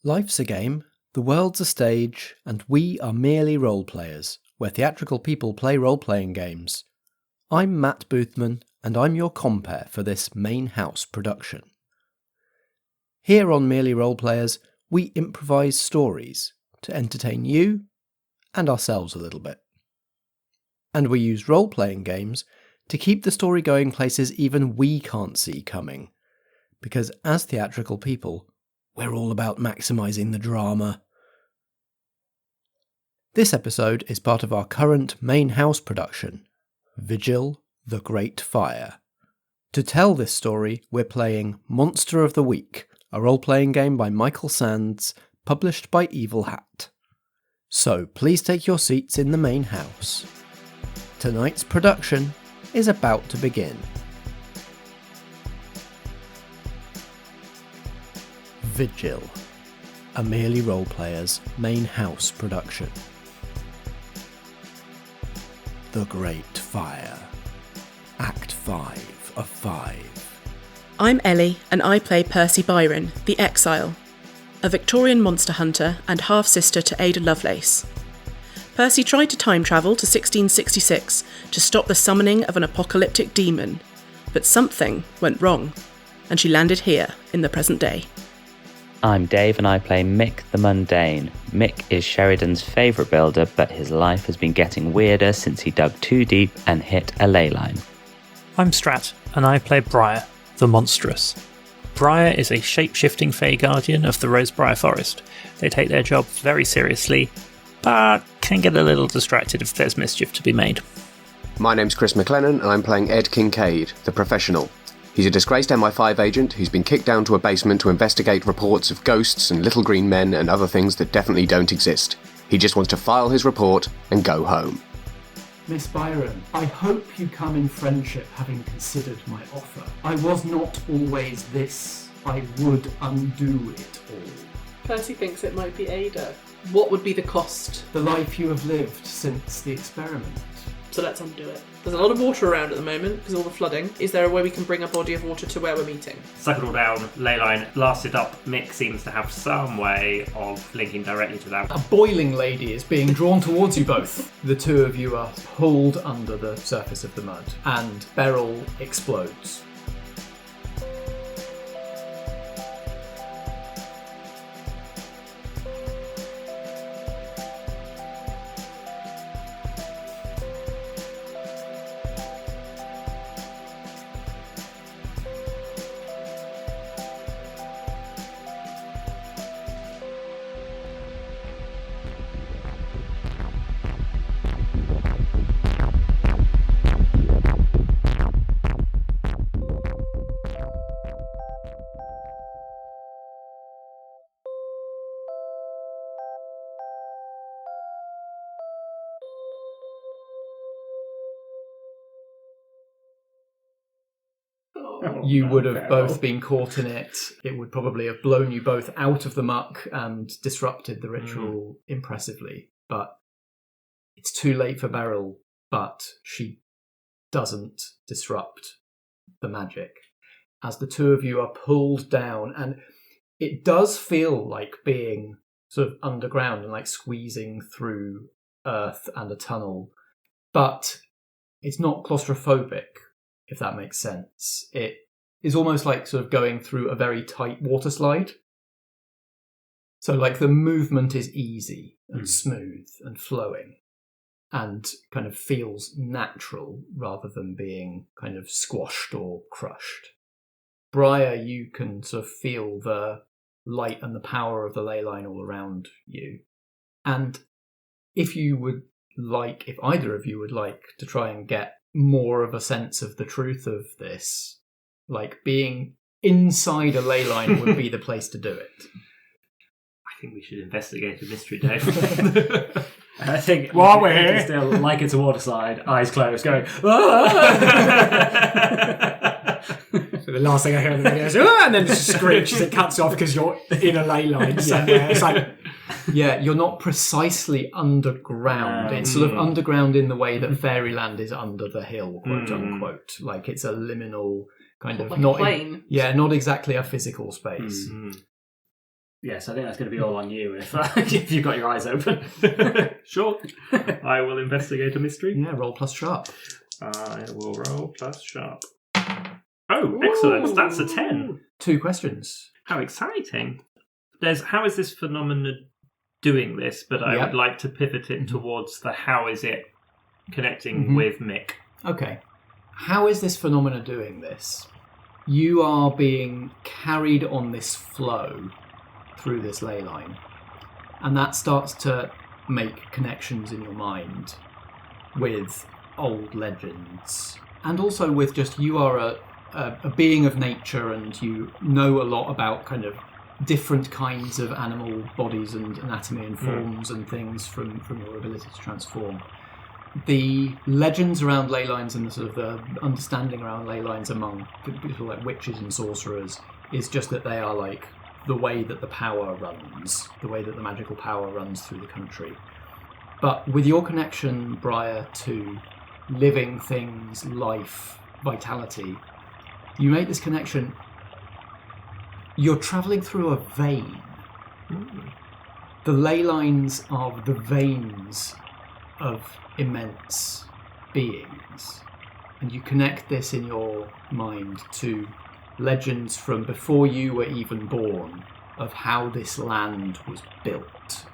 Life's a game, the world's a stage, and we are merely role-players, where theatrical people play role-playing games. I'm Matt Boothman, and I'm your compere for this main house production. Here on Merely Role-Players, we improvise stories to entertain you and ourselves a little bit. And we use role-playing games to keep the story going places even we can't see coming, because as theatrical people, we're all about maximising the drama. This episode is part of our current main house production, Vigil, the Great Fire. To tell this story, we're playing Monster of the Week, a role-playing game by Michael Sands, published by Evil Hat. So please take your seats in the main house. Tonight's production is about to begin. Vigil, a Merely Role-Players main house production. The Great Fire, Act 5 of 5. I'm Ellie, and I play Percy Byron, the Exile, a Victorian monster hunter and half-sister to Ada Lovelace. Percy tried to time travel to 1666 to stop the summoning of an apocalyptic demon, but something went wrong, and she landed here in the present day. I'm Dave and I play Mick the Mundane. Mick is Sheridan's favourite builder, but his life has been getting weirder since he dug too deep and hit a leyline. I'm Strat and I play Brier, the Monstrous. Brier is a shape-shifting Fey Guardian of the Rosebrier forest. They take their job very seriously, but can get a little distracted if there's mischief to be made. My name's Chris McLennan and I'm playing Ed Kincaid, the Professional. He's a disgraced MI5 agent who's been kicked down to a basement to investigate reports of ghosts and little green men and other things that definitely don't exist. He just wants to file his report and go home. Miss Byron, I hope you come in friendship, having considered my offer. I was not always this. I would undo it all. Percy thinks it might be Ada. What would be the cost? The life you have lived since the experiment. So let's undo it. There's a lot of water around at the moment because of all the flooding. Is there a way we can bring a body of water to where we're meeting? Suck it all down, leyline, blast it up. Mick seems to have some way of linking directly to that. A boiling lady is being drawn towards you both. The two of you are pulled under the surface of the mud, and Beryl explodes. You would have both been caught in it. It would probably have blown you both out of the muck and disrupted the ritual impressively. But it's too late for Beryl, but she doesn't disrupt the magic. As the two of you are pulled down, and it does feel like being sort of underground and like squeezing through earth and a tunnel, but it's not claustrophobic, if that makes sense. It is almost like sort of going through a very tight water slide. So like the movement is easy and smooth and flowing and kind of feels natural rather than being kind of squashed or crushed. Brier, you can sort of feel the light and the power of the ley line all around you. And if either of you would like to try and get more of a sense of the truth of this, like being inside a ley line would be the place to do it. I think we should investigate the mystery, Dave. I think while we're here, still like it's a water slide, eyes closed, going. So the last thing I hear on the video is, and then it's a screech as it cuts off because you're in a ley line somewhere. It's like, yeah, you're not precisely underground. It's sort of underground in the way that Fairyland is under the hill, quote unquote. Like it's a liminal kind of like not a plane. Not exactly a physical space. Yes, I think that's going to be all on you if you've got your eyes open. Sure. I will investigate a mystery. Yeah, roll plus sharp. I will roll plus sharp. Oh, excellent. That's a 10. 2 questions. How exciting. How is this phenomenon doing this? But I would like to pivot it towards the how is it connecting with Mick. Okay. How is this phenomena doing this? You are being carried on this flow through this ley line, and that starts to make connections in your mind with old legends, and also with just you are a being of nature, and you know a lot about kind of different kinds of animal bodies and anatomy and forms and things from your ability to transform. The legends around ley lines and the sort of the understanding around ley lines among people like witches and sorcerers is just that they are like the way that the power runs, the way that the magical power runs through the country. But with your connection, Brier, to living things, life, vitality, you make this connection. You're travelling through a vein. The ley lines are the veins of immense beings. And you connect this in your mind to legends from before you were even born of how this land was built.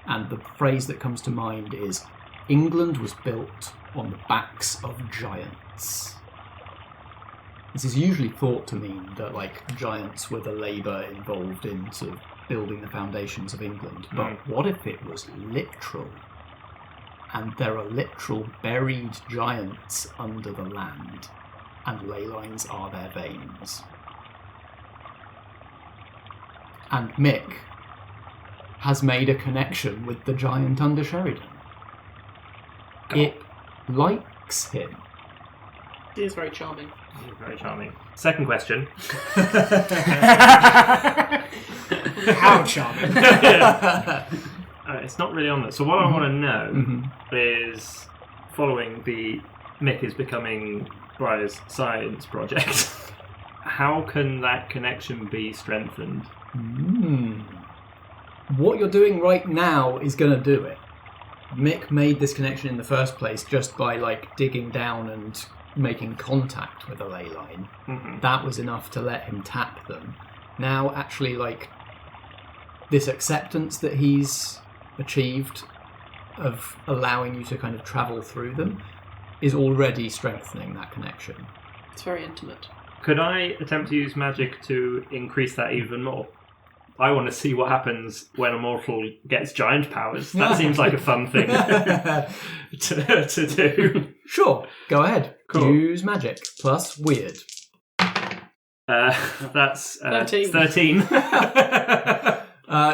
And the phrase that comes to mind is, England was built on the backs of giants. This is usually thought to mean that like giants were the labour involved in sort of building the foundations of England. But what if it was literal? And there are literal buried giants under the land, and ley lines are their veins. And Mick has made a connection with the giant under Sherrydown. It likes him. He is very charming. Very charming. Second question. How charming. It's not really on that. So what I want to know is, following the Mick is becoming Brier's science project, how can that connection be strengthened? What you're doing right now is going to do it. Mick made this connection in the first place just by like digging down and making contact with a ley line. That was enough to let him tap them. Now actually like this acceptance that he's achieved of allowing you to kind of travel through them is already strengthening that connection. It's very intimate. Could I attempt to use magic to increase that even more? I want to see what happens when a mortal gets giant powers. That seems like a fun thing to do. Sure, go ahead. Cool. Use magic plus weird. That's 13. 13.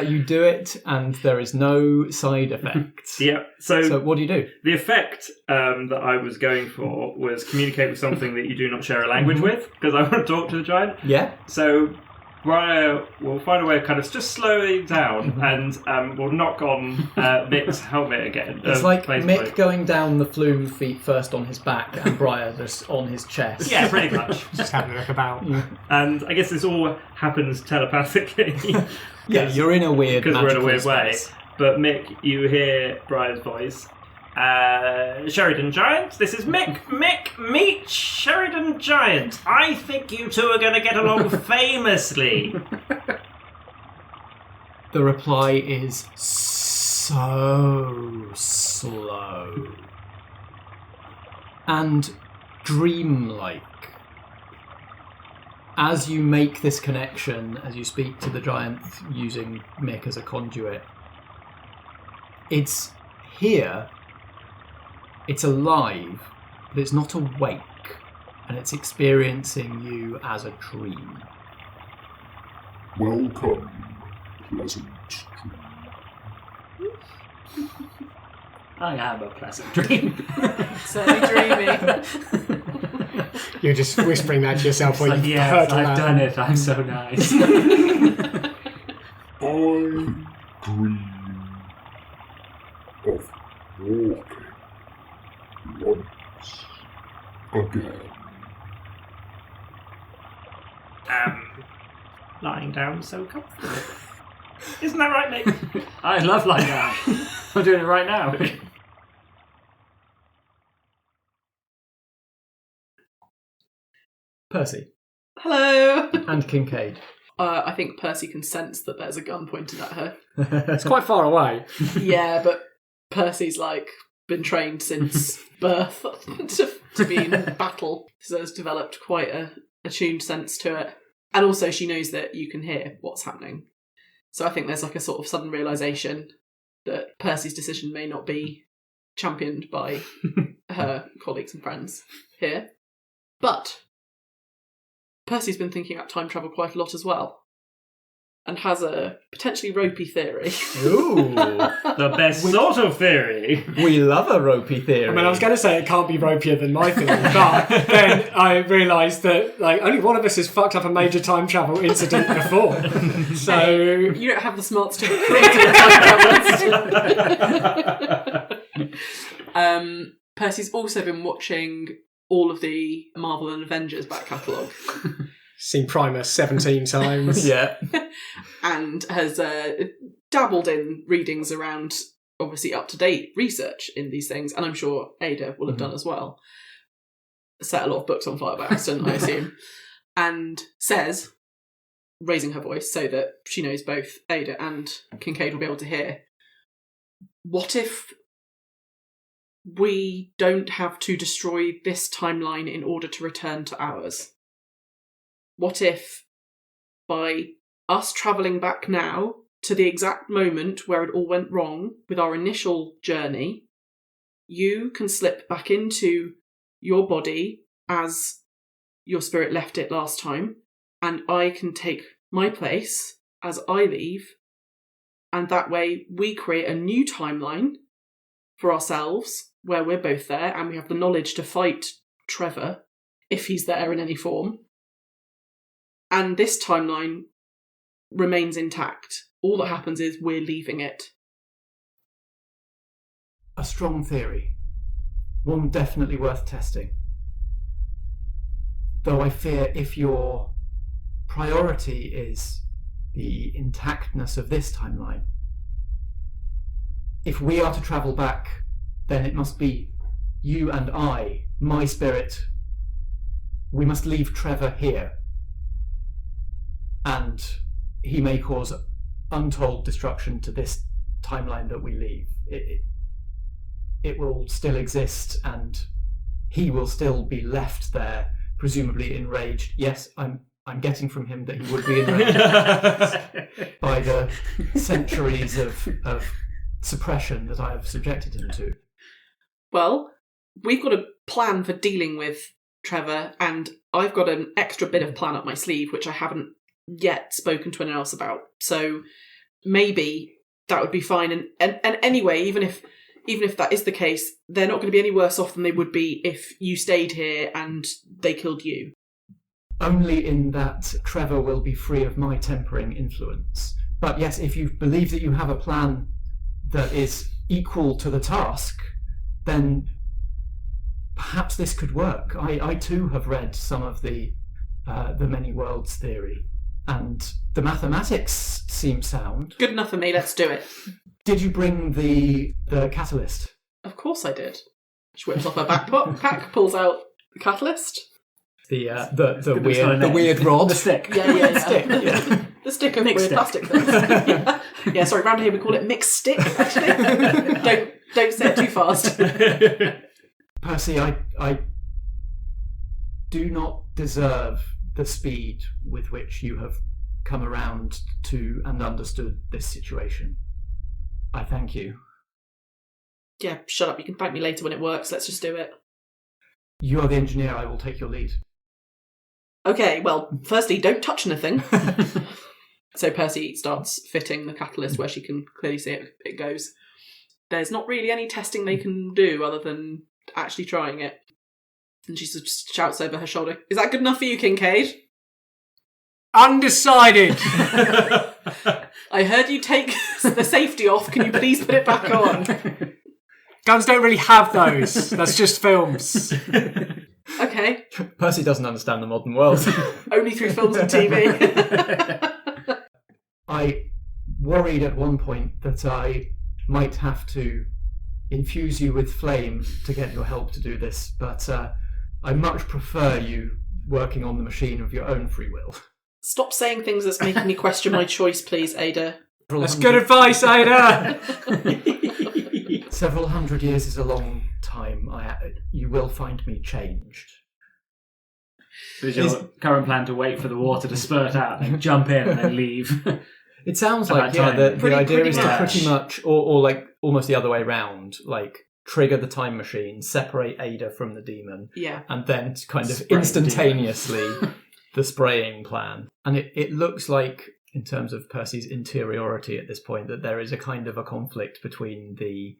You do it, and there is no side effects. Yeah. So what do you do? The effect that I was going for was communicate with something that you do not share a language with, because I want to talk to the giant. Yeah. So Brier will find a way of kind of just slowing down and will knock on Mick's helmet again. It's like Mick plate. going down the flume feet first on his back and Brier just on his chest. Yeah, pretty much. Just having a look about. And I guess this all happens telepathically. Yeah, you're in a weird because we're in a weird space. way. But Mick, you hear Brier's voice. Sheridan Giant, this is Mick. Mick, meet Sheridan Giant. I think you two are going to get along famously. The reply is so slow and dreamlike. As you make this connection, as you speak to the giant using Mick as a conduit, it's here, it's alive, but it's not awake, and it's experiencing you as a dream. Welcome, pleasant dream. I am a pleasant dream. Certainly dreamy. You're just whispering that to yourself when Like, you've yes, heard I've that. done it. I'm so nice. I dream of walking once again. Lying down so comfortable. Isn't that right, Nick? I love like that. I'm doing it right now. Percy Hello. and Kincaid. I think Percy can sense that there's a gun pointed at her. It's quite far away. Yeah, but Percy's been trained since birth to be in battle, so has developed quite a attuned sense to it. And also she knows that you can hear what's happening. So I think there's a sort of sudden realisation that Percy's decision may not be championed by her colleagues and friends here. But Percy's been thinking about time travel quite a lot as well, and has a potentially ropey theory. Ooh, The best sort of theory. we love a ropey theory. I mean, I was going to say it can't be ropier than my theory, but then I realised that only one of us has fucked up a major time travel incident before. So You don't have the smarts to create a time travel. Percy's also been watching all of the Marvel and Avengers back catalogue. seen Primer 17 times. yeah. And has dabbled in readings around, obviously, up-to-date research in these things, and I'm sure Ada will have done as well. Set a lot of books on fire by accident, I assume. And says, raising her voice so that she knows both Ada and Kincaid will be able to hear, what if we don't have to destroy this timeline in order to return to ours? What if, by us travelling back now to the exact moment where it all went wrong with our initial journey, you can slip back into your body as your spirit left it last time, and I can take my place as I leave, and that way we create a new timeline for ourselves where we're both there and we have the knowledge to fight Trevor if he's there in any form. And this timeline remains intact. All that happens is we're leaving it. A strong theory. One definitely worth testing. Though I fear if your priority is the intactness of this timeline, if we are to travel back, then it must be you and I, my spirit. We must leave Trevor here. And he may cause untold destruction to this timeline that we leave. It will still exist, and he will still be left there, presumably enraged. Yes, I'm getting from him that he would be enraged by the centuries of suppression that I have subjected him to. Well, we've got a plan for dealing with Trevor, and I've got an extra bit of plan up my sleeve, which I haven't yet spoken to anyone else about. So maybe that would be fine. And anyway, even if that is the case, they're not going to be any worse off than they would be if you stayed here and they killed you. Only in that Trevor will be free of my tempering influence. But yes, if you believe that you have a plan that is equal to the task, then perhaps this could work. I too have read some of the many worlds theory, and the mathematics seem sound. Good enough for me, let's do it. Did you bring the catalyst? Of course I did. She whips off her backpack, pulls out the catalyst. The weird rod. The stick. Yeah. Stick, yeah. The stick of Mixed weird stick. plastic things. Yeah, sorry, round here we call it mixed stick, actually. Don't say it too fast. Percy, I do not deserve the speed with which you have come around to and understood this situation. I thank you. Yeah, shut up. You can thank me later when it works. Let's just do it. You are the engineer. I will take your lead. Okay, well, firstly, don't touch anything. So Percy starts fitting the catalyst where she can clearly see it goes. There's not really any testing they can do other than actually trying it. And she just shouts over her shoulder, "Is that good enough for you, Kincaid?" Undecided. I heard you take the safety off. Can you please put it back on? Guns don't really have those. That's just films. Okay. Percy doesn't understand the modern world. Only through films and TV. I worried at one point that I might have to infuse you with flame to get your help to do this, but I much prefer you working on the machine of your own free will. Stop saying things that's making me question my choice, please, Ada. That's good advice, Ada! Several hundred years is a long time. You will find me changed. So is your current plan to wait for the water to spurt out and jump in and then leave? It sounds About like, yeah, time. the idea is to much. pretty much, or like almost the other way round, like trigger the time machine, separate Ada from the demon, Yeah. and then kind of Spray the instantaneously the spraying plan. And it looks like, in terms of Percy's interiority at this point, that there is a kind of a conflict between the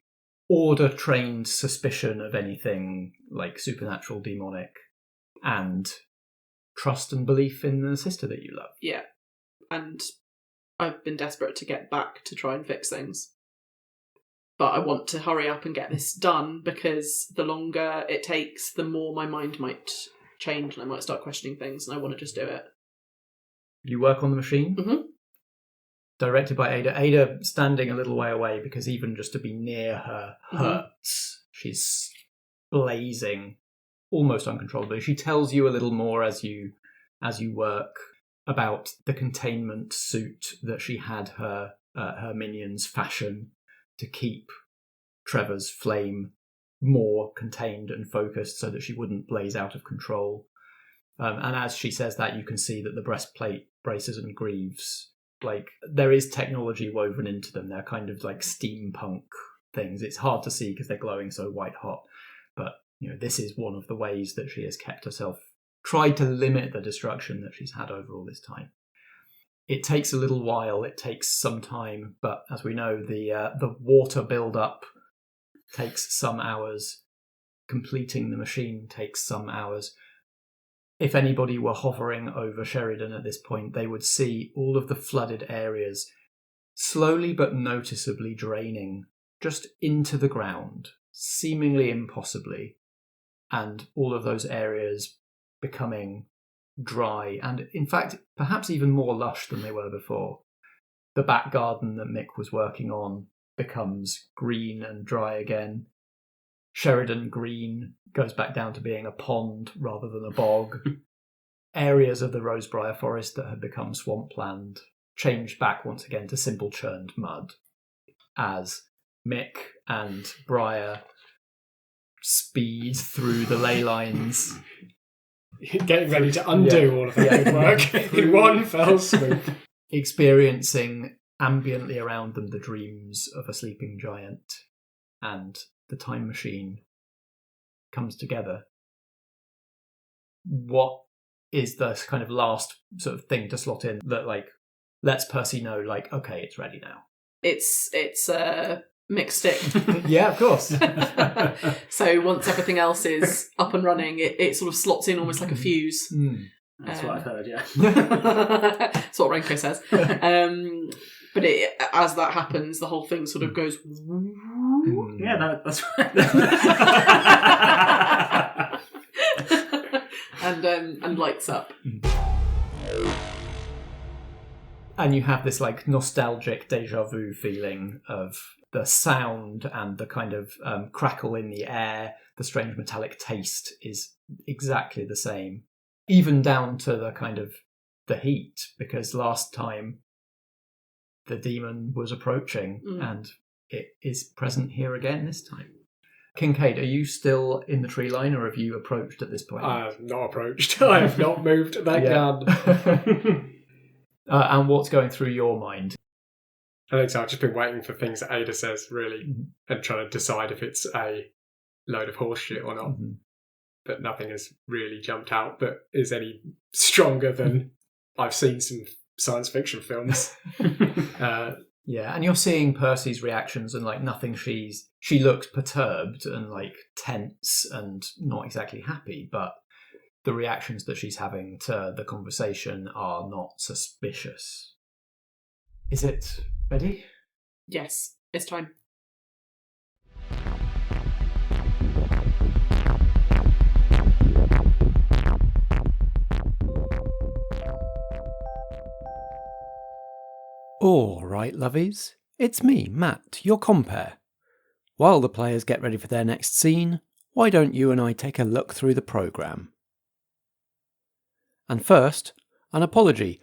order-trained suspicion of anything like supernatural, demonic, and trust and belief in the sister that you love. Yeah. And I've been desperate to get back to try and fix things. But I want to hurry up and get this done, because the longer it takes, the more my mind might change and I might start questioning things, and I want to just do it. You work on the machine? Mhm. Directed by Ada. Ada standing a little way away, because even just to be near her hurts. She's blazing almost uncontrollably. She tells you a little more as you work about the containment suit that she had her minions fashion to keep Trevor's flame more contained and focused so that she wouldn't blaze out of control. And as she says that, you can see that the breastplate, braces and greaves, like, there is technology woven into them. They're kind of like steampunk things. It's hard to see because they're glowing so white hot. But, this is one of the ways that she has kept herself, tried to limit the destruction that she's had over all this time. It takes a little while, it takes some time, but as we know, the water build-up takes some hours. Completing the machine takes some hours. If anybody were hovering over Sherrydown at this point, they would see all of the flooded areas slowly but noticeably draining just into the ground, seemingly impossibly, and all of those areas becoming dry and, in fact, perhaps even more lush than they were before. The back garden that Mick was working on becomes green and dry again. Sherrydown Green goes back down to being a pond rather than a bog. Areas of the Rosebrier forest that had become swampland changed back once again to simple churned mud as Mick and Brier speed through the ley lines. Getting ready to undo all of that good work in one fell swoop. Experiencing ambiently around them the dreams of a sleeping giant, and the time machine comes together. What is the kind of last sort of thing to slot in that, like, lets Percy know, like, okay, it's ready now? It's Mick stick. Yeah, of course. So once everything else is up and running, it sort of slots in almost like a fuse. That's what I've heard, yeah. That's what Renko says. But as that happens, the whole thing sort of goes... Yeah, that's right. and lights up. And you have this like nostalgic deja vu feeling of the sound and the kind of crackle in the air. The strange metallic taste is exactly the same, even down to the kind of the heat, because last time the demon was approaching and it is present here again this time. Kincaid, are you still in the tree line, or have you approached at this point? I have not approached. I have not moved that gun. And what's going through your mind? I think so. I've just been waiting for things that Ada says, really, and trying to decide if it's a load of horse shit or not. But nothing has really jumped out that is any stronger than I've seen some science fiction films. Yeah, and you're seeing Percy's reactions, and like nothing, she looks perturbed and like tense and not exactly happy, but the reactions that she's having to the conversation are not suspicious. Is it ready? Yes, it's time. All right, lovies. It's me, Matt, your compere. While the players get ready for their next scene, why don't you and I take a look through the programme? And first, an apology.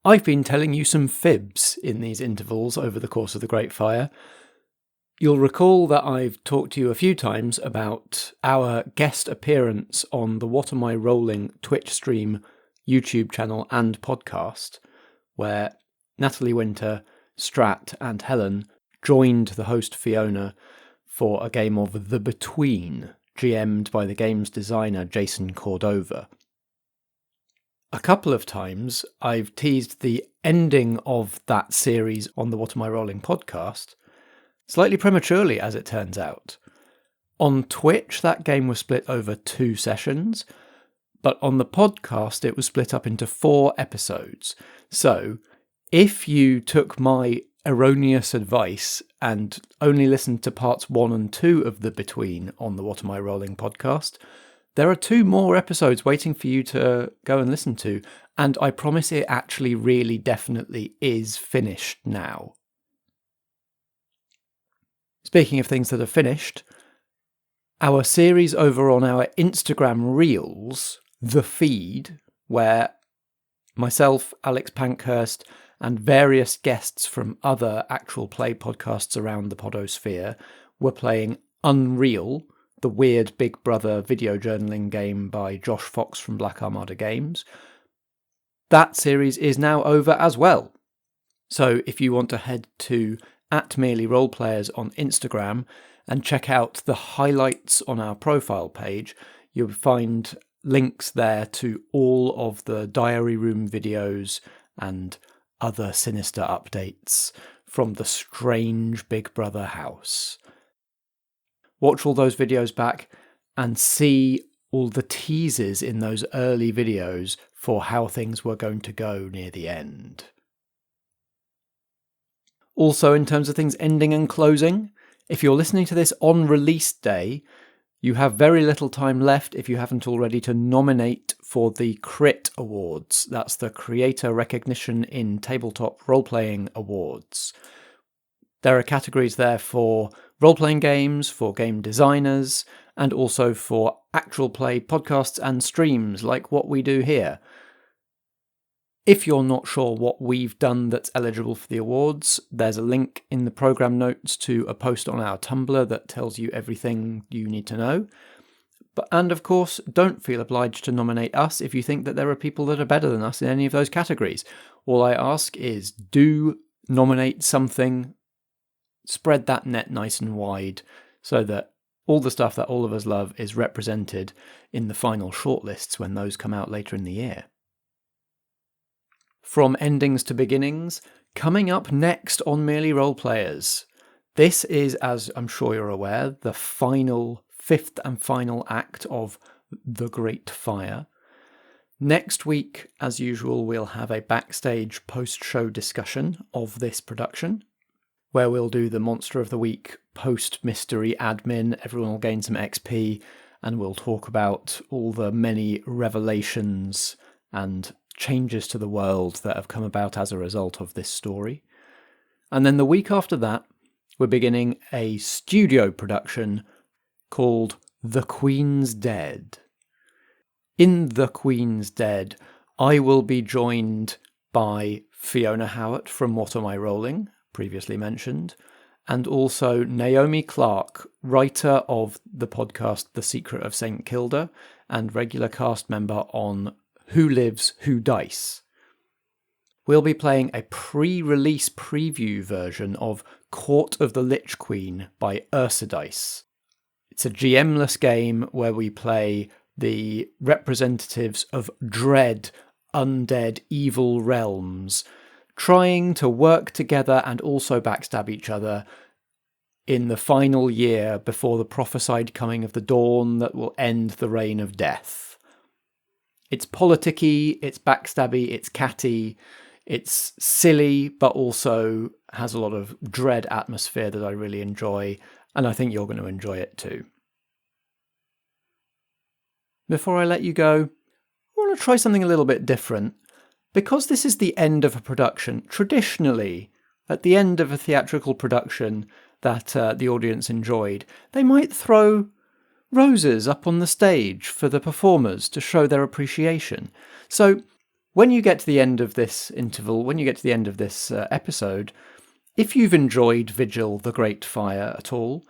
I've been telling you some fibs in these intervals over the course of the Great Fire. You'll recall that I've talked to you a few times about our guest appearance on the What Am I Rolling Twitch stream, YouTube channel and podcast, where Natalie Winter, Strat and Helen joined the host Fiona for a game of The Between, GM'd by the game's designer Jason Cordova. A couple of times I've teased the ending of that series on the What Am I Rolling podcast, slightly prematurely as it turns out. On Twitch that game was split over 2 sessions, but on the podcast it was split up into 4 episodes. So if you took my erroneous advice and only listened to parts 1 and 2 of The Between on the What Am I Rolling podcast, there are 2 more episodes waiting for you to go and listen to, and I promise it actually really definitely is finished now. Speaking of things that are finished, our series over on our Instagram Reels, The Feed, where myself, Alex Pankhurst, and various guests from other actual play podcasts around the podosphere were playing Unreal, the weird Big Brother video journaling game by Josh Fox from Black Armada Games. That series is now over as well. So if you want to head to @merelyroleplayers on Instagram and check out the highlights on our profile page, you'll find links there to all of the diary room videos and other sinister updates from the strange Big Brother house. Watch all those videos back and see all the teasers in those early videos for how things were going to go near the end. Also, in terms of things ending and closing, if you're listening to this on release day, you have very little time left, if you haven't already, to nominate for the CRIT Awards. That's the Creator Recognition in Tabletop Role-Playing Awards. There are categories there for role-playing games, for game designers, and also for actual play podcasts and streams like what we do here. If you're not sure what we've done that's eligible for the awards, there's a link in the programme notes to a post on our Tumblr that tells you everything you need to know. And of course, don't feel obliged to nominate us if you think that there are people that are better than us in any of those categories. All I ask is do nominate something, spread that net nice and wide so that all the stuff that all of us love is represented in the final shortlists when those come out later in the year. From endings to beginnings, coming up next on Merely Roleplayers. This is, as I'm sure you're aware, the fifth and final act of The Great Fire. Next week, as usual, we'll have a backstage post-show discussion of this production, where we'll do the Monster of the Week post-mystery admin. Everyone will gain some XP, and we'll talk about all the many revelations and changes to the world that have come about as a result of this story. And then the week after that, we're beginning a studio production called The Queen's Dead. In The Queen's Dead, I will be joined by Fiona Howard from What Am I Rolling, previously mentioned, and also Naomi Clark, writer of the podcast The Secret of St. Kilda, and regular cast member on Who Lives, Who Dice. We'll be playing a pre-release preview version of Court of the Lich Queen by Ursa Dice. It's a GM-less game where we play the representatives of dread, undead, evil realms, trying to work together and also backstab each other in the final year before the prophesied coming of the dawn that will end the reign of death. It's politicky, it's backstabby, it's catty, it's silly, but also has a lot of dread atmosphere that I really enjoy, and I think you're going to enjoy it too. Before I let you go, I want to try something a little bit different. Because this is the end of a production, traditionally, at the end of a theatrical production that the audience enjoyed, they might throw roses up on the stage for the performers to show their appreciation. So when you get to the end of this interval, when you get to the end of this episode, if you've enjoyed Vigil the Great Fire at all,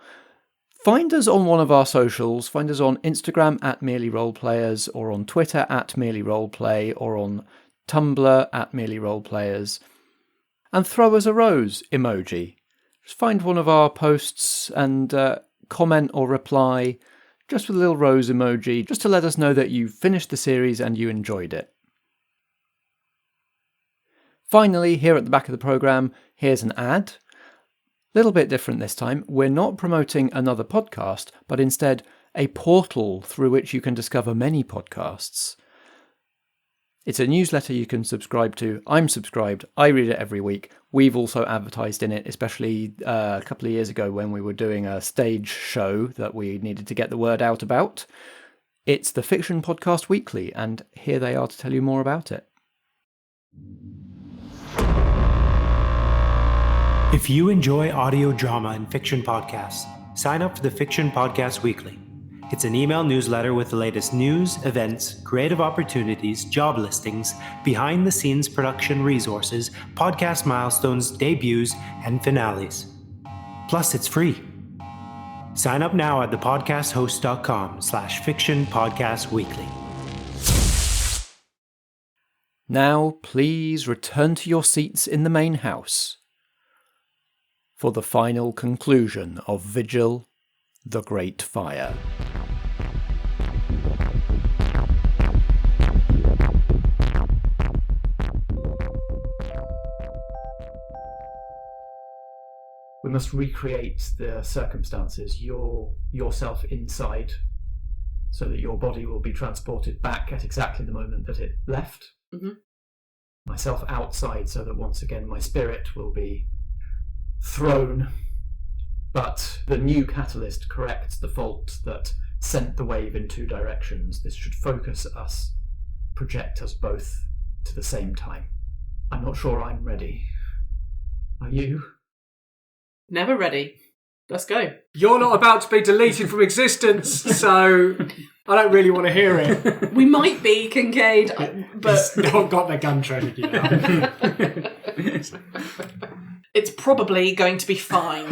find us on one of our socials. Find us on Instagram @merelyroleplayers, or on Twitter @merelyroleplay, or on Tumblr @merelyroleplayers, and throw us a rose emoji. Just find one of our posts and comment or reply just with a little rose emoji, just to let us know that you finished the series and you enjoyed it. Finally, here at the back of the programme, here's an ad. Little bit different this time. We're not promoting another podcast, but instead a portal through which you can discover many podcasts. It's a newsletter you can subscribe to. I'm subscribed. I read it every week. We've also advertised in it, especially a couple of years ago when we were doing a stage show that we needed to get the word out about. It's the Fiction Podcast Weekly, and here they are to tell you more about it. If you enjoy audio drama and fiction podcasts, sign up for the Fiction Podcast Weekly. It's an email newsletter with the latest news, events, creative opportunities, job listings, behind-the-scenes production resources, podcast milestones, debuts, and finales. Plus, it's free. Sign up now at thepodcasthost.com/Fiction Podcast Weekly. Now, please return to your seats in the main house for the final conclusion of Vigil the Great Fire. We must recreate the circumstances, yourself inside, so that your body will be transported back at exactly the moment that it left. Mm-hmm. Myself outside, so that once again my spirit will be thrown. But the new catalyst corrects the fault that sent the wave in two directions. This should focus us, project us both to the same time. I'm not sure I'm ready. Are you? Never ready. Let's go. You're not about to be deleted from existence, so I don't really want to hear it. We might be, Kincaid, but... He's not got the gun training, you know. It's probably going to be fine.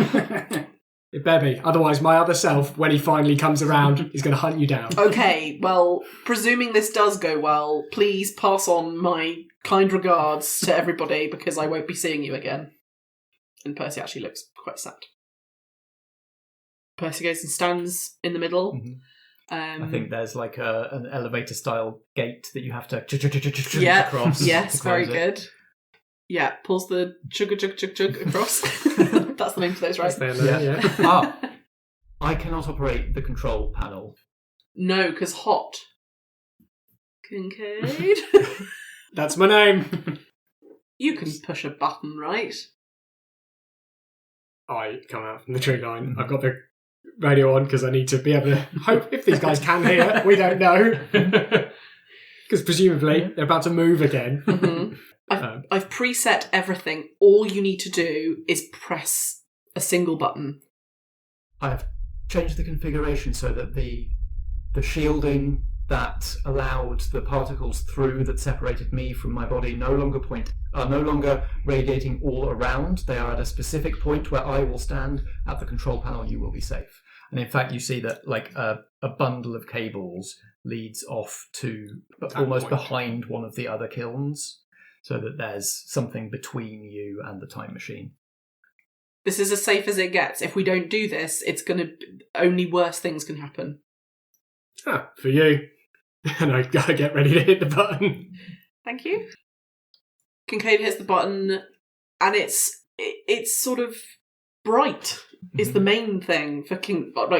It better be. Otherwise, my other self, when he finally comes around, is going to hunt you down. Okay, well, presuming this does go well, please pass on my kind regards to everybody, because I won't be seeing you again. And Percy actually looks quite sad. Percy goes and stands in the middle. Mm-hmm. I think there's like an elevator-style gate that you have to across. Yes, very good. Yeah, pulls the chug across. That's the name for those, right? Yeah. I cannot operate the control panel. No, because hot. Kincaid? That's my name. You can push a button, right? I come out from the tree line. I've got the radio on because I need to be able to hope if these guys can hear. We don't know. Because presumably they're about to move again. Mm-hmm. I've preset everything. All you need to do is press a single button. I've changed the configuration so that the shielding that allowed the particles through that separated me from my body no longer radiating all around. They are at a specific point where I will stand at the control panel. You will be safe. And in fact, you see that like a bundle of cables leads off to almost behind one of the other kilns, so that there's something between you and the time machine. This is as safe as it gets. If we don't do this, it's going to... Only worse things can happen. Ah, for you. And I gotta get ready to hit the button. Thank you. Kincaid hits the button, and it's sort of bright. Is the main thing for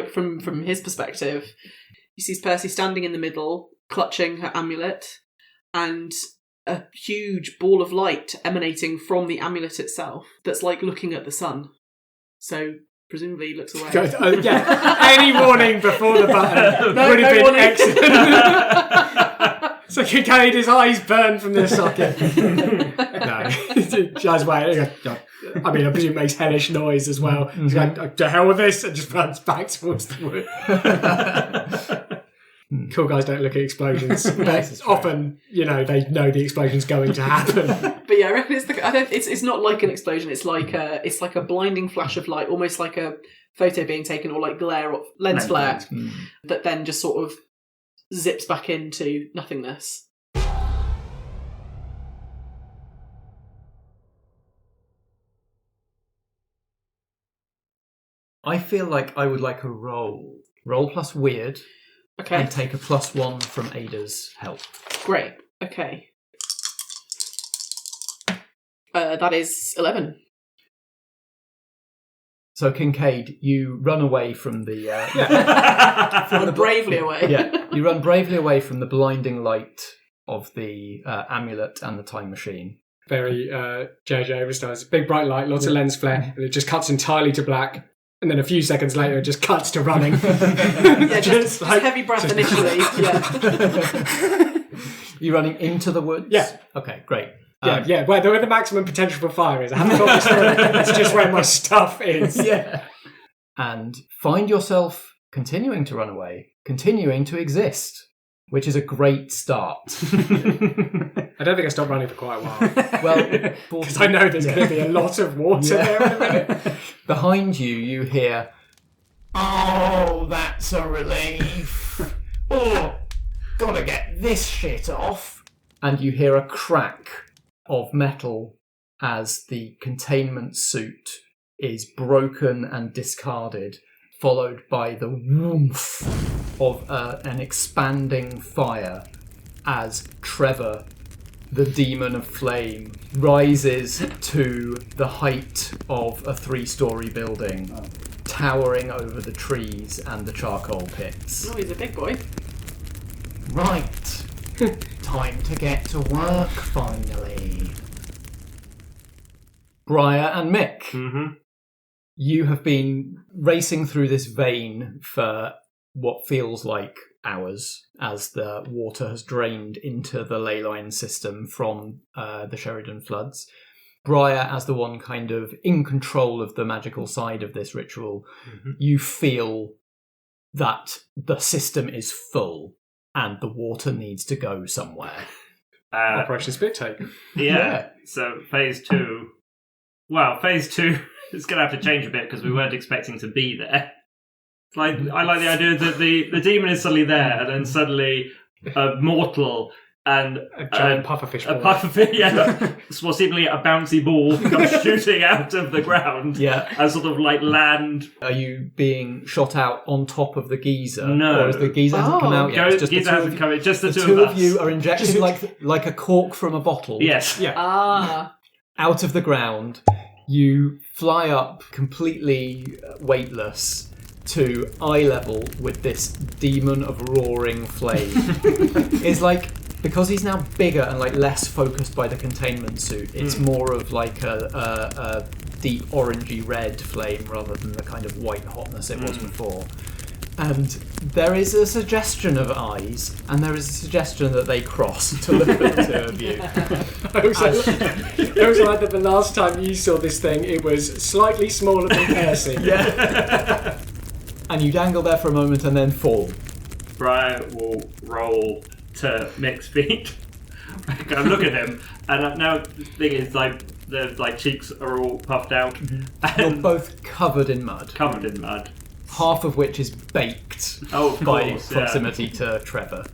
from his perspective. He sees Percy standing in the middle, clutching her amulet, and a huge ball of light emanating from the amulet itself that's like looking at the sun. So presumably he looks away. Yeah, any warning before the button would have been excellent. So Kincaid, his eyes burn from the socket. No, just wait. I mean, I presume it makes hellish noise as well. He's going, to hell with this, and just runs back towards the wood. Cool guys don't look at explosions. But often, they know the explosion's going to happen. But yeah, I reckon it's not like an explosion. It's like a blinding flash of light, almost like a photo being taken, or like glare or lens flare, that then just sort of zips back into nothingness. I feel like I would like a roll. Roll plus weird. Okay. And take a +1 from Ada's help. Great. Okay. That is 11. So Kincaid, you run away from the... Run bravely away. Yeah, you run bravely away from the blinding light of the amulet and the time machine. Very J.J. Abrams. Big bright light, lots of lens flare, and it just cuts entirely to black. And then a few seconds later, it just cuts to running. just heavy breath initially. Yeah. You're running into the woods? Yeah. Okay, great. Yeah, where the maximum potential for fire is. I haven't thought this through. It's just where my stuff is. Yeah. And find yourself continuing to run away, continuing to exist, which is a great start. I don't think I stopped running for quite a while. Well, because I know there's going to be a lot of water there in a minute. Behind you, you hear, "Oh, that's a relief. Oh, gotta get this shit off." And you hear a crack of metal as the containment suit is broken and discarded, followed by the whoomph of an expanding fire as Trevor, the demon of flame, rises to the height of a 3-story building, towering over the trees and the charcoal pits. Oh, he's a big boy. Right. Time to get to work, finally. Brier and Mick, you have been racing through this vein for what feels like hours as the water has drained into the leyline system from the Sherrydown floods. Brier, as the one kind of in control of the magical side of this ritual, you feel that the system is full and the water needs to go somewhere. Operation Spit Take. Yeah. So phase 2. Well, phase 2 is going to have to change a bit because we weren't expecting to be there. I like the idea that the demon is suddenly there, and then suddenly a mortal and a giant pufferfish ball. A pufferfish, yeah. Well, seemingly a bouncy ball comes shooting out of the ground. Yeah. As sort of like land. Are you being shot out on top of the geyser? No. Or is the geyser hasn't come out yet? Geyser hasn't come out. Just the two two of us. of you are injected like a cork from a bottle. Yes. Yeah. Out of the ground. You fly up completely weightless to eye level with this demon of roaring flame. It's like, because he's now bigger and like less focused by the containment suit, it's more of like a deep orangey red flame rather than the kind of white hotness it was before. And there is a suggestion of eyes, and there is a suggestion that they cross to look at the two of you. It was like that the last time you saw this thing, it was slightly smaller than Percy. Yeah. And you dangle there for a moment and then fall. Brier will roll to Mick's feet. I look at him, and now the thing is, like, the cheeks are all puffed out. You're both covered in mud. Covered in mud. Half of which is baked by proximity to Trevor.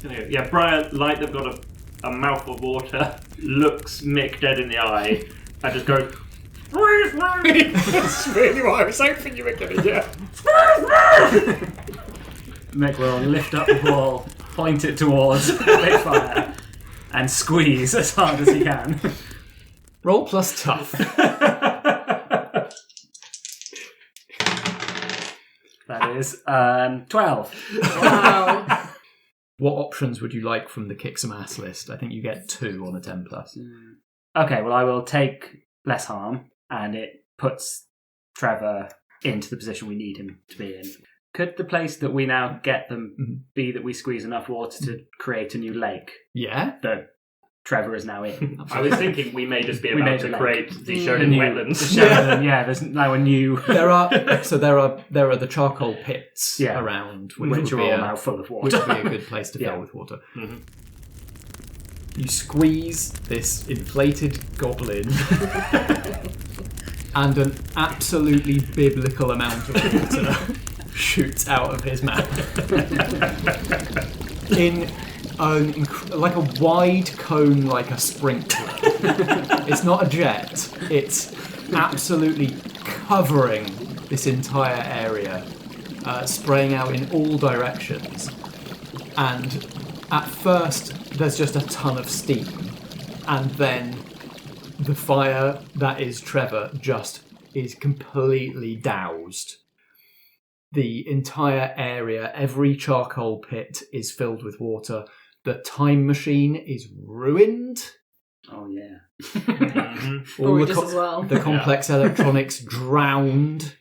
Yeah, Brier, like they've got a mouthful of water, looks Mick dead in the eye, and just goes, That's really what I was hoping you were going to get. Mick will lift up the ball, point it towards the big fire, and squeeze as hard as he can. Roll plus tough. That is 12. Wow. What options would you like from the kick some ass list? I think you get 2 on a 10+. Okay, well, I will take less harm, and it puts Trevor into the position we need him to be in. Could the place that we now get them be that we squeeze enough water to create a new lake Yeah. that Trevor is now in? I was thinking we may just be about to create the A Sheridan new- wetlands. Yeah, there's now a new... There are the charcoal pits Yeah. around, Which would are be all a- now full of which water. would be a good place to Yeah. fill with water. Mhm. You squeeze this inflated goblin, and an absolutely biblical amount of water shoots out of his mouth in like a wide cone, like a sprinkler. It's not a jet. It's absolutely covering this entire area, spraying out in all directions. And at first, there's just a ton of steam, and then the fire that is Trevor just is completely doused. The entire area, every charcoal pit is filled with water. The time machine is ruined. Oh, yeah. All Gorgeous as well. the complex electronics drowned.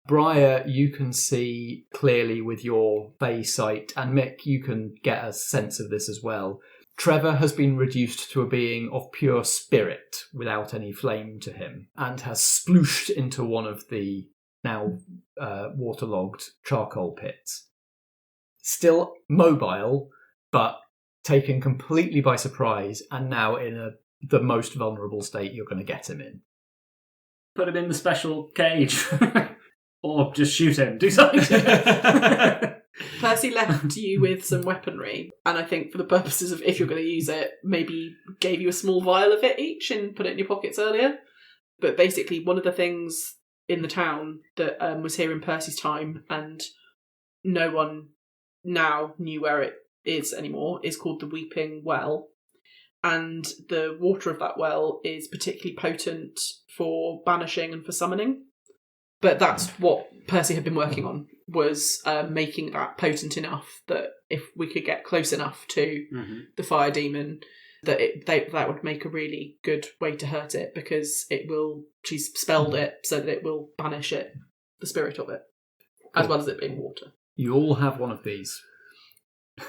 Brier, you can see clearly with your Fey sight, and Mick, you can get a sense of this as well. Trevor has been reduced to a being of pure spirit without any flame to him, and has splooshed into one of the now waterlogged charcoal pits. Still mobile, but taken completely by surprise, and now in the most vulnerable state you're going to get him in. Put him in the special cage. Or just shoot him. Do something. Percy left you with some weaponry, and I think for the purposes of if you're going to use it, maybe gave you a small vial of it each and put it in your pockets earlier. But basically, one of the things in the town that was here in Percy's time, and no one now knew where it is anymore, is called the Weeping Well. And the water of that well is particularly potent for banishing and for summoning. But that's what Percy had been working on, was making that potent enough that if we could get close enough to the fire demon, that that would make a really good way to hurt it, because she's spelled it so that it will banish it, the spirit of it, as well as it being water. You all have one of these.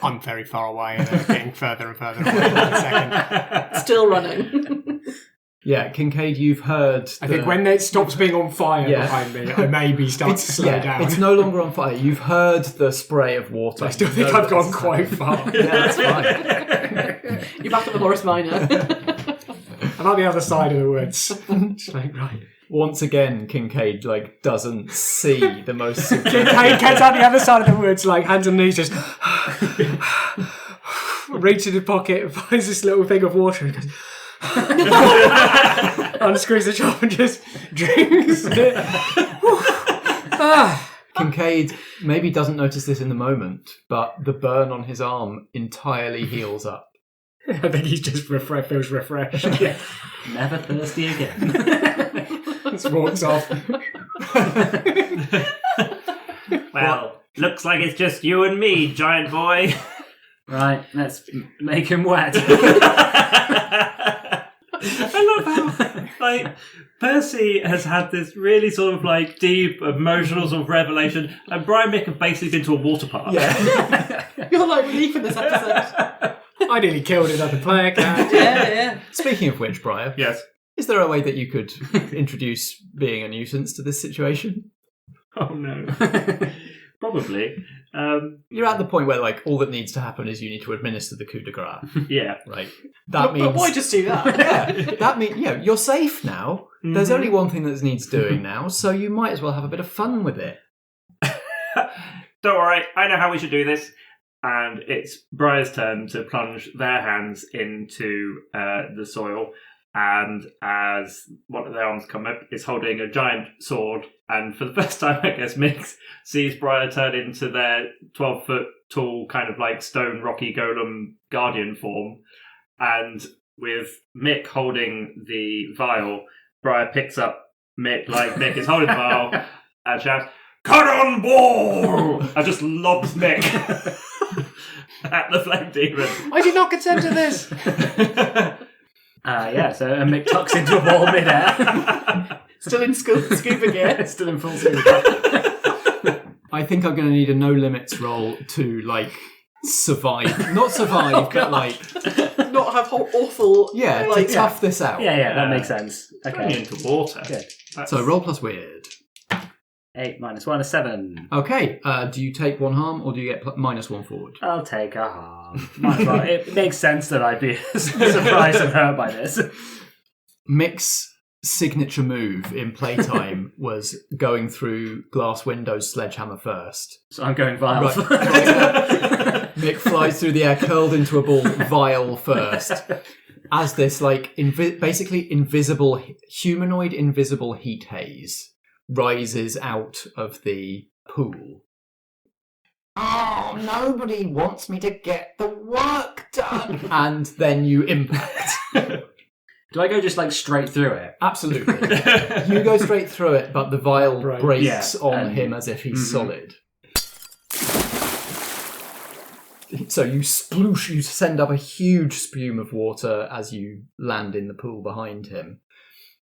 I'm very far away and I'm getting further and further away every second. Still running. Yeah, Kincaid, you've heard... I think when it stops being on fire behind me, I maybe start to slow down. It's no longer on fire. You've heard the spray of water. I still think I've gone quite far. Yeah, that's fine. You're back at the Morris Minor. I'm on the other side of the woods. Just like, right. Once again, Kincaid doesn't see the most... Kincaid gets on the other side of the woods, like hands and knees, just reaches in his pocket, finds this little thing of water and goes... unscrews the top and just drinks it. Kincaid maybe doesn't notice this in the moment, but the burn on his arm entirely heals up. I think he just feels refreshed. Never thirsty again. Just walks off. Well, looks like it's just you and me, giant boy. Right, let's make him wet. I love how Percy has had this really sort of deep emotional sort of revelation, and Brian Mick have basically been to a water park. Yeah. You're like relief in this episode. I nearly killed another player cat. Yeah. Speaking of which, Briar, Yes. is there a way that you could introduce being a nuisance to this situation? Oh no. Probably. You're at the point where all that needs to happen is you need to administer the coup de grace, Yeah. right? But why just do that? Yeah, that means you're safe now. There's only one thing that needs doing now, so you might as well have a bit of fun with it. Don't worry, I know how we should do this. And it's Briar's turn to plunge their hands into the soil. And as one of their arms come up, is holding a giant sword. And for the first time, I guess, Mick sees Briar turn into their 12-foot tall, kind of stone rocky golem guardian form. And with Mick holding the vial, Briar picks up Mick Mick is holding the vial and shouts, "Cannon ball!" and just lobs Mick at the flame demon. I did not consent to this. So Mick tucks into a ball midair. Still in scuba gear. Still in full scuba. I think I'm going to need a no limits roll to like survive. Not survive, but like Not have awful. to tough this out. Yeah, that makes sense. Going Okay. into water. Good. So roll plus weird. 8 minus 1 is 7. Okay. Do you take 1 harm or do you get -1 forward? I'll take a harm. Might as well. It makes sense that I'd be surprised and hurt by this. Mick's signature move in playtime was going through glass windows sledgehammer first. So I'm going vile. Right. Mick flies through the air, curled into a ball, vial first. As this, like, basically invisible, humanoid invisible heat haze rises out of the pool. Oh, nobody wants me to get the work done. And then you impact. Do I go just like straight through it? Absolutely. You go straight through it, but the vial breaks Yeah, on him as if he's solid. So you sploosh, you send up a huge spume of water as you land in the pool behind him.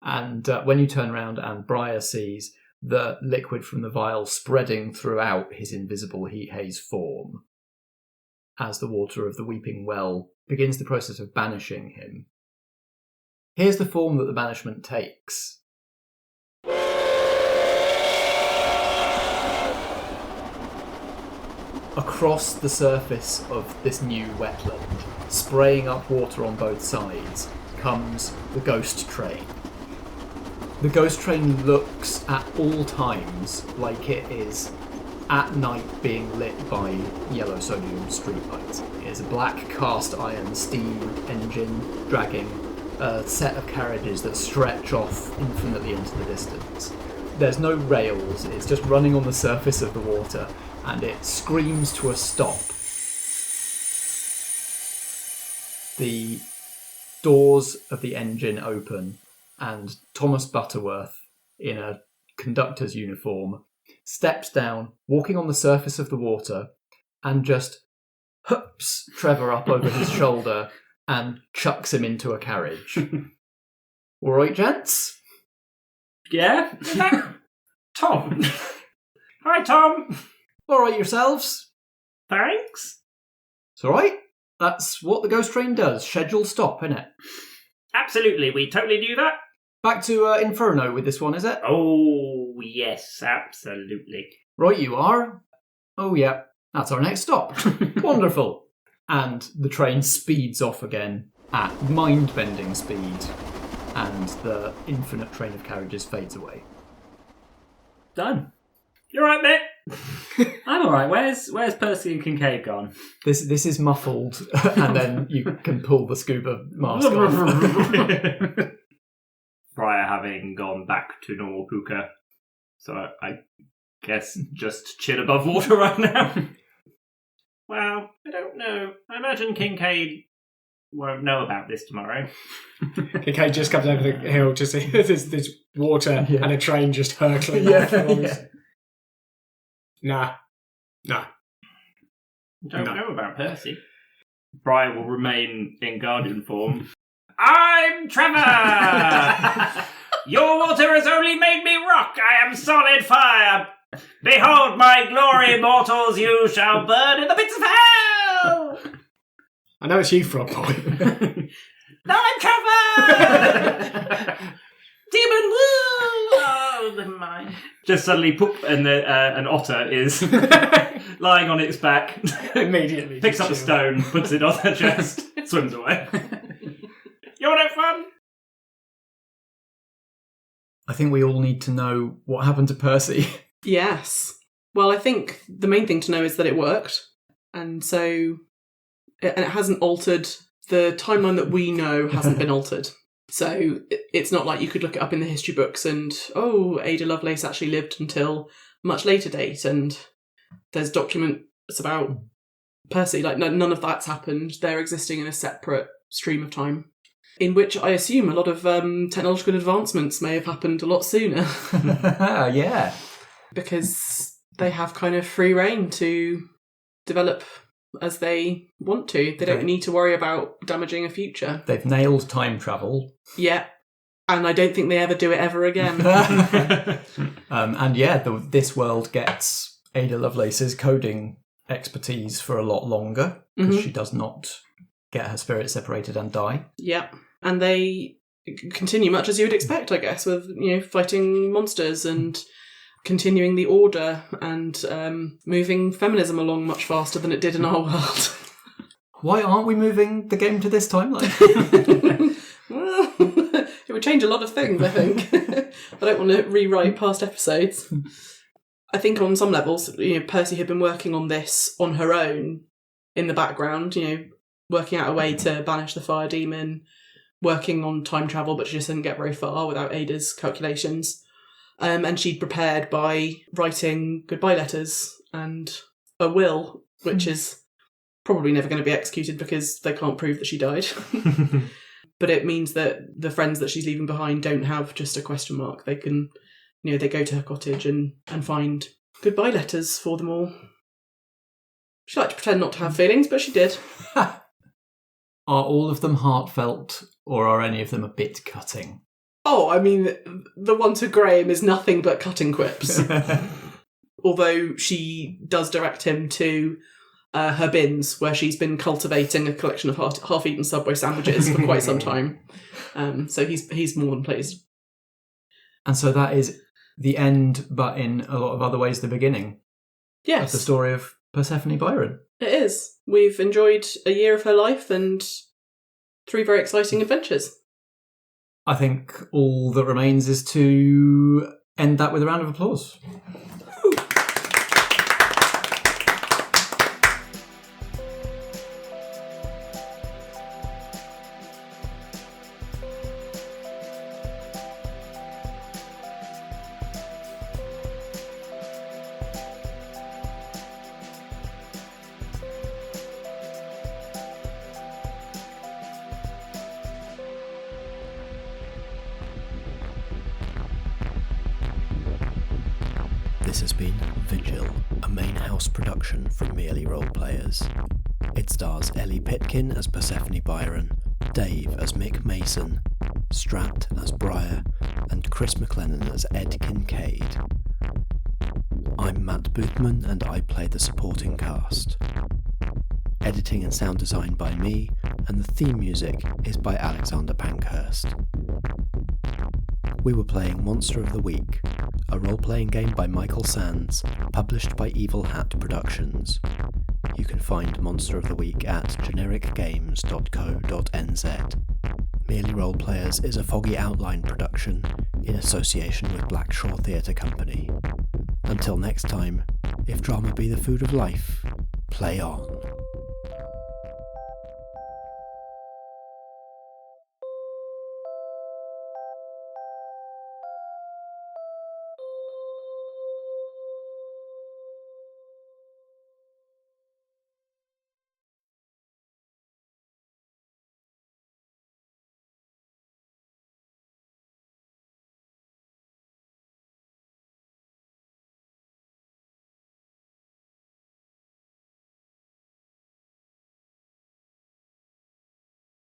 And when you turn around and Brier sees the liquid from the vial spreading throughout his invisible heat haze form, as the water of the weeping well begins the process of banishing him. Here's the form that the banishment takes. Across the surface of this new wetland, spraying up water on both sides, comes the ghost train. The ghost train looks at all times like it is at night being lit by yellow sodium streetlights. It is a black cast iron steam engine dragging a set of carriages that stretch off infinitely into the distance. There's no rails, it's just running on the surface of the water, and it screams to a stop. The doors of the engine open, and Thomas Butterworth, in a conductor's uniform, steps down, walking on the surface of the water, and just hoops Trevor up over his shoulder and chucks him into a carriage. All right, gents? Yeah? Tom. Hi, Tom. All right yourselves? Thanks. It's all right. That's what the ghost train does. Schedule stop, innit? Absolutely, we totally do that. Back to Inferno with this one, is it? Oh, yes, absolutely. Right you are. Oh, yeah. That's our next stop. Wonderful. And the train speeds off again at mind-bending speed, and the infinite train of carriages fades away. Done. You alright, Mick? I'm alright. Where's Percy and Kincaid gone? This is muffled, and then you can pull the scuba mask off. Brier having gone back to normal púca, so I guess just chill above water right now. Well, I don't know. I imagine Kincaid won't know about this tomorrow. Kincaid just comes over the hill to see there's water and a train just hurtling off. Nah. Don't know about Percy. Brier will remain in guardian form. I'm Trevor! Your water has only made me rock. I am solid fire. Behold my glory, mortals, you shall burn in the pits of hell! I know it's you, Frog Boy. No, I'm Trevor! Demon woo! Oh, never mind. Just suddenly, poop, and an otter is lying on its back. Immediately. Picks up a stone, puts it on her chest, swims away. You're no fun! I think we all need to know what happened to Percy. Yes. Well, I think the main thing to know is that it worked. And so, and it hasn't altered, the timeline that we know hasn't been altered. So it's not like you could look it up in the history books and, oh, Ada Lovelace actually lived until a much later date and there's documents about Percy. Like, none of that's happened. They're existing in a separate stream of time, in which I assume a lot of technological advancements may have happened a lot sooner. Yeah. Because they have kind of free reign to develop as they want to. They don't need to worry about damaging a future. They've nailed time travel. Yeah. And I don't think they ever do it ever again. And yeah, this world gets Ada Lovelace's coding expertise for a lot longer, because she does not get her spirit separated and die. Yep. And they continue much as you would expect, I guess, with, fighting monsters and continuing the order and moving feminism along much faster than it did in our world. Why aren't we moving the game to this timeline? Well, it would change a lot of things, I think. I don't want to rewrite past episodes. I think on some levels, Percy had been working on this on her own in the background, working out a way to banish the fire demon, working on time travel, but she just didn't get very far without Ada's calculations. And she'd prepared by writing goodbye letters and a will, which is probably never going to be executed because they can't prove that she died. But it means that the friends that she's leaving behind don't have just a question mark. They can, they go to her cottage and find goodbye letters for them all. She liked to pretend not to have feelings, but she did. Are all of them heartfelt, or are any of them a bit cutting? Oh, I mean, the one to Graham is nothing but cutting quips. Although she does direct him to her bins, where she's been cultivating a collection of half-eaten Subway sandwiches for quite some time. So he's more than pleased. And so that is the end, but in a lot of other ways the beginning. Yes. Of the story of Persephone Byron. It is. We've enjoyed a year of her life and 3 very exciting adventures. I think all that remains is to end that with a round of applause. This has been Vigil, a main house production from Merely Roleplayers. It stars Ellie Pitkin as Persephone Byron, Dave as Mick Mason, Strat as Brier, and Chris McLennan as Ed Kincaid. I'm Matt Boothman and I play the supporting cast. Editing and sound design by me, and the theme music is by Alexander Pankhurst. We were playing Monster of the Week, a role-playing game by Michael Sands, published by Evil Hat Productions. You can find Monster of the Week at genericgames.co.nz. Merely Roleplayers is a Foggy Outline production in association with Blackshaw Theatre Company. Until next time, if drama be the food of life, play on.